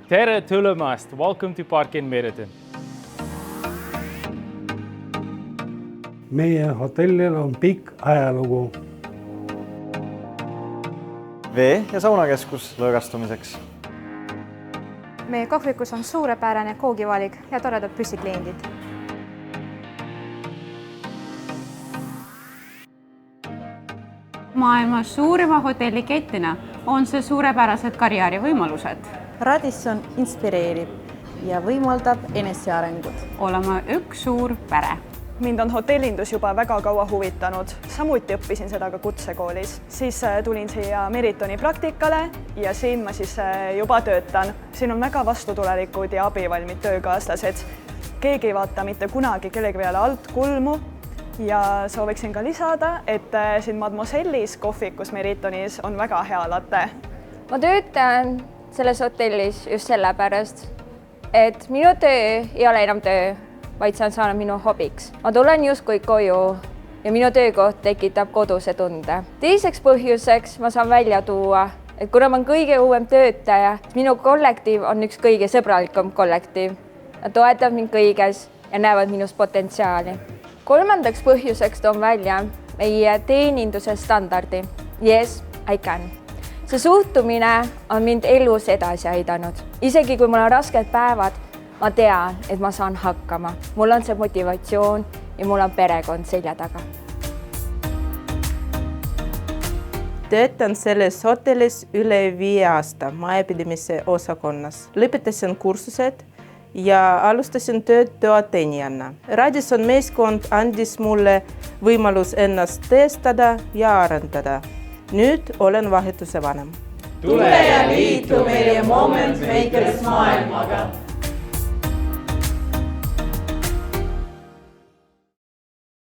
Tere tulemast! Welcome to Park in Meriton. Meie hotellil on pikk ajalugu. Vee- ja saunakeskus lõõgastumiseks. Meie kohvikus on suurepärane koogivalik ja toredad püssikliendid. Maailma suurima hotellikettina on see suurepärased karjäärivõimalused. Radisson inspireerib ja võimaldab enesearengut. Olema üks suur pere. Mind on hotellindus juba väga kaua huvitanud. Samuti õppisin seda ka kutsekoolis. Siis tulin siia Meritoni praktikale ja siin ma siis juba töötan. Siin on väga vastutulelikud ja abivalmid töökaaslased. Keegi ei vaata mitte kunagi kellegi peale alt kulmu. Ja sooviksin ka lisada, et siin Mademoiselle'is kohvikus Meritonis on väga hea latte. Ma töötan selles hotellis just sellepärast, et minu töö ei ole enam töö, vaid see on saanud minu hobiks. Ma tulen justkui koju ja minu töökoht tekitab koduse tunde. Teiseks põhjuseks ma saan välja tuua, et kuna ma olen kõige uuem töötaja, minu kollektiiv on üks kõige sõbralikum kollektiiv. Nad toetavad mind kõiges ja näevad minust potentsiaali. Kolmandaks põhjuseks toon välja meie teeninduse standardi. Yes, I can. See suhtumine on mind elus edasi aidanud. Isegi kui mul on rasked päevad, ma tean, et ma saan hakkama. Mul on see motivatsioon ja mul on perekond selja taga. Töötan selles hotellis üle 5 aasta majapidamise osakonnas. Lõpetasin kursused ja alustasin tööd toateenijana. Radisson meeskond andis mulle võimalus ennast tõestada ja arendada. Nüüd olen vahetuse vanem. Tule ja liitu meie Moment Makers maailmaga!